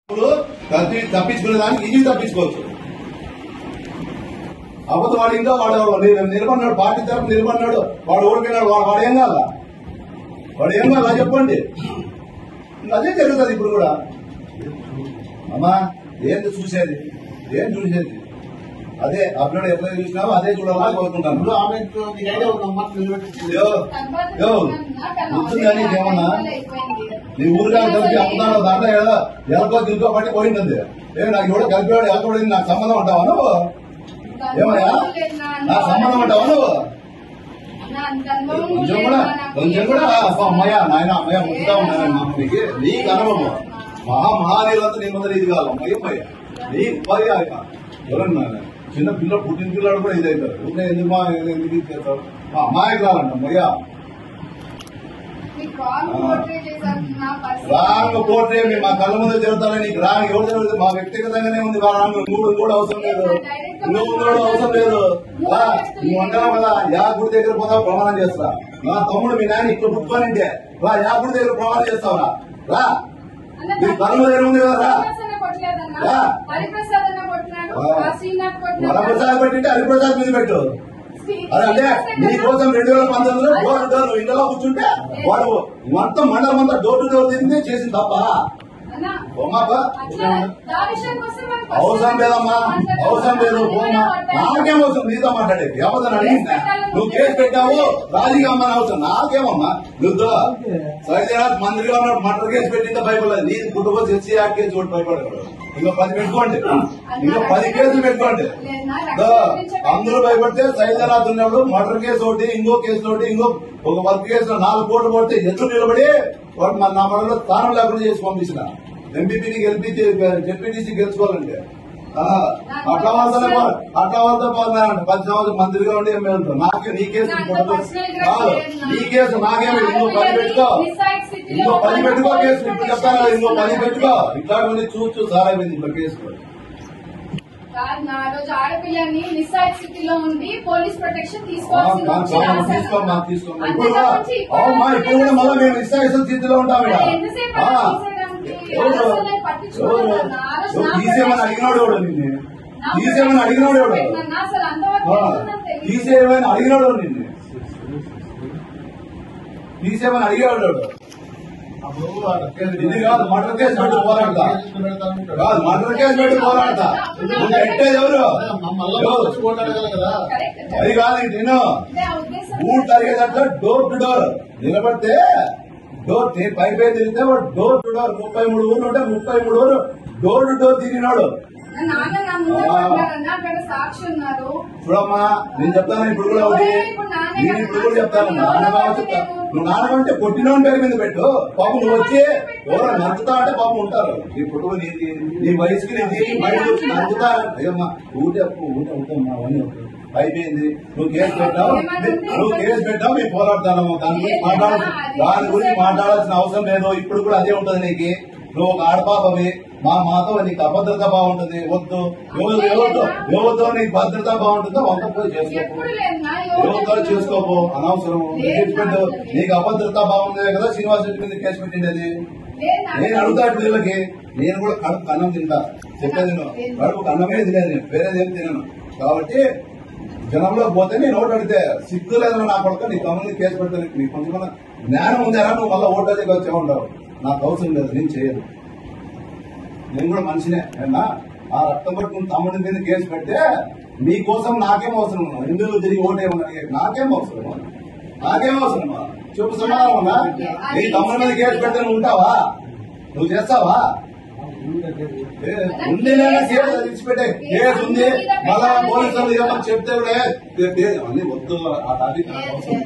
తప్పించుకునే దానికి ఇది తప్పించుకోవచ్చు. అబద్ధం వాడు ఇంకా వాడు నిలబడినాడు, పార్టీ తరఫు నిలబడినాడు, వాడు ఓడిపోయినాడు. వాడు ఏం కాదా? వాడు ఏం కాదా చెప్పండి. అదే జరుగుతుంది ఇప్పుడు కూడా. అమ్మా ఏంటి చూసేది? ఏం చూసేది? అదే అప్పుడు ఎప్పుడైనా చూసినావో అదే చూడాలని కోరుకుంటాను. గుర్తుందని ఏమన్నా నీ ఊరిగా కలిపి అమ్ముతాను దాంట్లో ఎలకో దిల్కో పట్టి పోయింటుంది. నాకు ఎవడో కలిపివాడు ఎలకూడదు నాకు సంబంధం అంటావా నువ్వు? ఏమయ్యా నాకు సంబంధం అంటావా నువ్వు? కొంచెం కూడా అమ్మయ్య నాయన అమ్మయ్య ముట్టుతా ఉన్నాను మా అమ్మకి. నీకు అనుభవం మహానీయులంతా నీ ముందర ఇది కాదు అమ్మయ్య నీ ఉపాధి ఎవరన్నా చిన్న పిల్లలు పుట్టిన పిల్లలు కూడా ఇదవుతారు. ఉంటే ఎందుకు ఇచ్చేస్తారు? మా అమ్మాయికి రాలంట అమ్మయ్య. రాంగ్ పోట్రే మా కళ్ళ ముందు జరుగుతానని నీకు రాంగ్ ఎవరు జరుగుతుంది? మా వ్యక్తిగతంగానే ఉంది రాంగ్. నువ్వు కూడా అవసరం లేదు, నువ్వు కూడా అవసరం లేదు. నువ్వు అంటావు కదా యా గుడి దగ్గర పోతావు ప్రమాణం చేస్తా. నా తమ్ముడు మీ నాయన ఇక్కడ పుట్టుకోనంటే రా యా గుడి దగ్గర ప్రమాణం చేస్తావురా? రా నీ కళ్ళ దగ్గర ఉంది కదా రా. వరప్రసాద్ పెట్టింటే హరిప్రసాద్ మీద పెట్టు. అదే అంటే నీ కోసం 2019లో డోర్ టు డోర్ ఇంట్లో కూర్చుంటే వాడు మొత్తం మండలం అంతా డోర్ టు డోర్ తింటే చేసింది తప్ప అవసరం లేదమ్మా, అవసరం లేదు. పోమ్మా నాకేం అవసరం నీతో మాట్లాడే ఎవరిని అడిగిందా? నువ్వు కేసు పెట్టావు రాజీగా అమ్మని అవసరం నాకేమమ్మా? నువ్వు సైదనాథ్ మంత్రిగా ఉన్నాడు మర్డర్ కేసు పెట్టిందా భయపడలేదు. నీ కుటుంబం ఎస్సీ యాక్ట్ కేసు కూడా భయపడగలడు. ఇంకో 10 పెట్టుకోండి, ఇంకో 10 కేసులు పెట్టుకోండి. అందరూ భయపడితే సైదనాథ్ ఉన్నాడు మర్డర్ కేసు ఒకటి, ఇంకో కేసు ఒకటి, ఇంకో ఒక వర్క్ కేసులో 4 కోట్లు కొడితే ఎదురు నిలబడి వాడు నా మనలో స్థానం లేకుండా చేసి పంపించిన ఎంపీపీకి జెడ్పీటీసీ గెలుచుకోవాలంటే అట్లా వాళ్ళతో పోతున్నారంట. 10 సంవత్సరం మంత్రిగా ఉండి ఎమ్మెల్యేతో నాకే నీ కేసు నీ కేసు నాకేమి ఇంకో 10 పెట్టుకో, ఇంకో 10 పెట్టుకో కేసు. ఇప్పుడు చెప్తాను కదా ఇంకో 10 పెట్టుకో. ఇట్లా చూస్తూ సారైపోయింది ఇప్పుడు కేసు. రోజు ఆడపిల్లని నిస్సాయ స్థితిలో ఉండి పోలీస్ ప్రొటెక్షన్ తీసుకోవాలి. ఇప్పుడు కూడా మళ్ళీ మేము నిస్సాయ స్థితిలో ఉంటాం. తీసేమని అడిగినాడు ఎవడు నిన్ను? తీసేమని అడిగినాడు ఎవడు? తీసేమని అడిగినాడు నిన్ను? తీసేమని అడిగేవాడు ఎవడు? ఇది కాదు మర్డర్ కేసు పెట్టి పోరాడతా, కాదు మర్డర్ కేసు పెట్టి పోరాడతా. నువ్వు పెట్టేది ఎవరు? అది కాదు నేను ఊరు తరిగేటట్లు డోర్ టు డోర్ నిలబడితే డోర్ పైపై తిరిగితే వాడు డోర్ టు డోర్ 33 ఊర్లు ఉంటే 33 ఊరు డోర్ టు డోర్ తిరిగినాడు. చూడమ్మా నేను చెప్తాను ఇప్పుడు కూడా ఒకటి, నేను ఇప్పుడు కూడా చెప్తాను. నువ్వు నాన్నకంటే కొట్టినోని పేరు మీద పెట్టు. పాపం నువ్వు వచ్చి ఎవరో నడుపుతా అంటే పాపం ఉంటారు. ఇప్పుడు నీ వయసుకి నేను బయట వచ్చి నడుపుతా అయ్యమ్మా ఊటే అవుతామ్మా అవన్నీ అయిపోయింది. నువ్వు కేసు పెట్టావు మేము పోరాడతానమ్మా. దాని గురించి మాట్లాడాల్సిన అవసరం లేదు. ఇప్పుడు కూడా అదే ఉంటుంది నీకు. నువ్వు ఒక ఆడపాపవి, మాతో నీకు అభద్రత బాగుంటుంది. వద్దు ఎవరితో నీకు భద్రత బాగుంటుందో వంకపోయి చేసుకోపో, ఎవరితో చేసుకోపో అనవసరం. నీకు అభద్రత బాగుంది కదా శ్రీనివాస్ రెడ్డి మీద కేసు పెట్టిండేది. నేను అడుగుతా ఇప్పుడు వీళ్ళకి, నేను కూడా కడుపు అన్నం తింటా చెప్పేది. కడుపు అన్నమే తినేది, నేను వేరేదేం తినను. కాబట్టి జనంలో పోతే నేను ఓటు అడిగితే సిగ్గు లేదని నా కొడుకు నీ తమ్ముడిని కేసు పెడితే నీకు కొంచెం జ్ఞానం ఉందేనా? నువ్వు మళ్ళీ ఓటు అడిగి వచ్చే ఉండవు. నాకు అవసరం లేదు, నేను చేయను. నేను కూడా మనిషినే. ఆ రక్తం పట్టుకుని తమ్ముడి మీద కేసు పెడితే నీకోసం నాకేం అవసరం? హిందువులు తిరిగి ఓటేమన్నా నాకేం అవసరమా? నాకేం అవసరమా? చెప్పు సమాధానం ఉన్నా? నీ తమ్ముడి మీద కేసు పెడితే నువ్వు ఉంటావా? నువ్వు చేస్తావా? ఉంది కేసు తెచ్చిపెట్టే కేసు ఉంది. మళ్ళా పోలీసులు ఏమన్నా చెప్తే అన్ని వద్దు. ఆ టాపిక్ నాకు అవసరం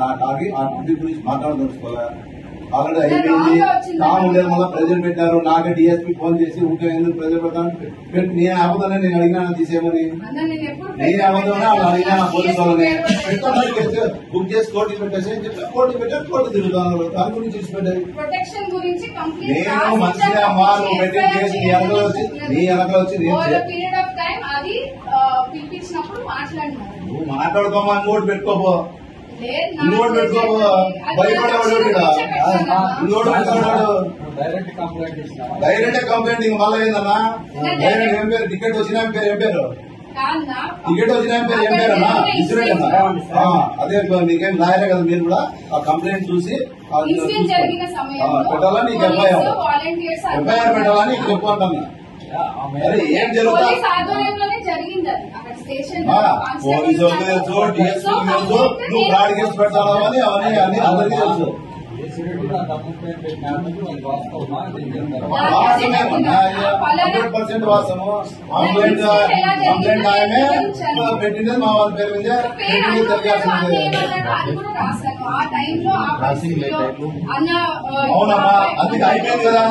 నా టాపిక్ ఆ టాపిక్ గురించి మాట్లాడదలుచుకోలే. ఆల్రెడీ అయిపోయింది. తాము లేదు మళ్ళీ ప్రజలు పెట్టారు. నాకే డిఎస్పీ ఫోన్ చేసి ఊకే ఎందుకు ప్రజలు పెడతాను నేను అబద్ధాన్ని నేను అడిగినా తీసేయమని. నేను అబద్ధం అడిగినా పోలీసు వాళ్ళని పెట్టాను బుక్ చేసి కోర్టు పెట్టేసి కోర్టు పెట్టారు. కోర్టు తిరుగుతాను దాని గురించి తీసిపెట్టారు. నేను మంచిగా అమ్మా నువ్వు పెట్టిన కేసు నీ వెనకలు వచ్చి నువ్వు మాట్లాడుకోమా ఇంకోటి పెట్టుకోపో, ఇంకోటి పెట్టుకోపో. భయపడేవాడు ఇంకోటి పెట్టుకున్నాడు. డైరెక్ట్ కంప్లైంట్ ఇస్తా. డైరెక్ట్ కంప్లైంట్ ఇంక మళ్ళీ ఏందన్నా డైరెక్ట్ ఏం పేరు టికెట్ వచ్చిన పేరు ఏం పేరు టికెట్ వచ్చిన పేరు ఏం పేరు అన్నా ఇన్సూరెన్స్ అన్నా అదే మీకేం రాయలే కదా మీరు కూడా ఆ కంప్లైంట్ చూసి పెట్టాలని నీకు ఎఫ్ఐఆర్ పెట్టాలని నీకు చెప్పంటున్నా అరే ఏం జరుగుతుంది పోలీసు వాళ్ళకి తెలుసు డిఎస్పీ తెలుసు నువ్వు బ్రాడ్ కేసు పెడతావు అని అవన్నీ అన్ని అందరికీ తెలుసు వాస్తవమేమన్నా 100% వాస్తవము కంప్లైంట్ ఆయనే పెట్టింది మా వాళ్ళ పేరు మీద పెట్టింది అవునమ్మా అందుకే అయిపోయింది కదా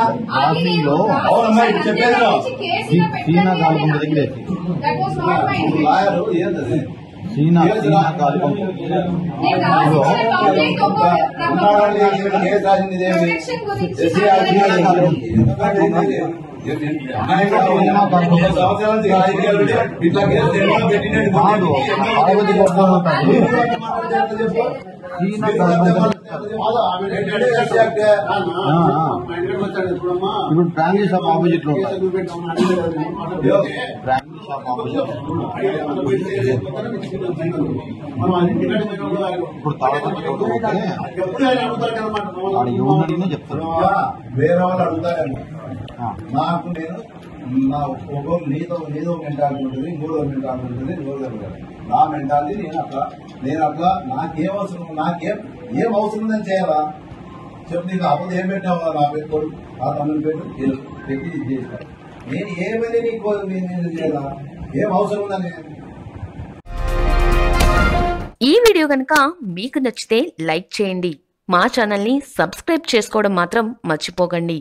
అవునమ్మా ఇప్పుడు చెప్పేది లాయరు ఏంటది కేసు రాసింది సంవత్సరాల ఇట్లా కేసు పెట్టినట్టు ఇప్పుడు ఫ్యామిలీ షాప్ ఆపోజిట్ లో ఫ్యామిలీ షాప్ ఆపోజిట్ ఇప్పుడు తాళపత్రి చెప్తారు వేరే వాళ్ళు అడుగుతారేమో నాకు నేను నా ఒక్కొక్క నీదో మెంటాలిటీ ఉంటుంది ఇంకోదో మెంటాలిటీ ఉంటుంది నా మెంటాలిటీ నేను అట్లా నాకేం అవసరం ఏం అవసరం ఉందని చేయాలా చెప్పు నీకు అప్పుడు ఏం పెట్టావు నా పెట్టుకోడు ఆ తమ్ముని పెట్టి ఇది చేశాను నేను ఏమైనా నీకు నేను చేయాలా ఏం అవసరం ఉందని. ఈ వీడియో కనుక మీకు నచ్చితే లైక్ చేయండి, మా ఛానల్ని సబ్స్క్రైబ్ చేసుకోవడం మాత్రం మర్చిపోకండి.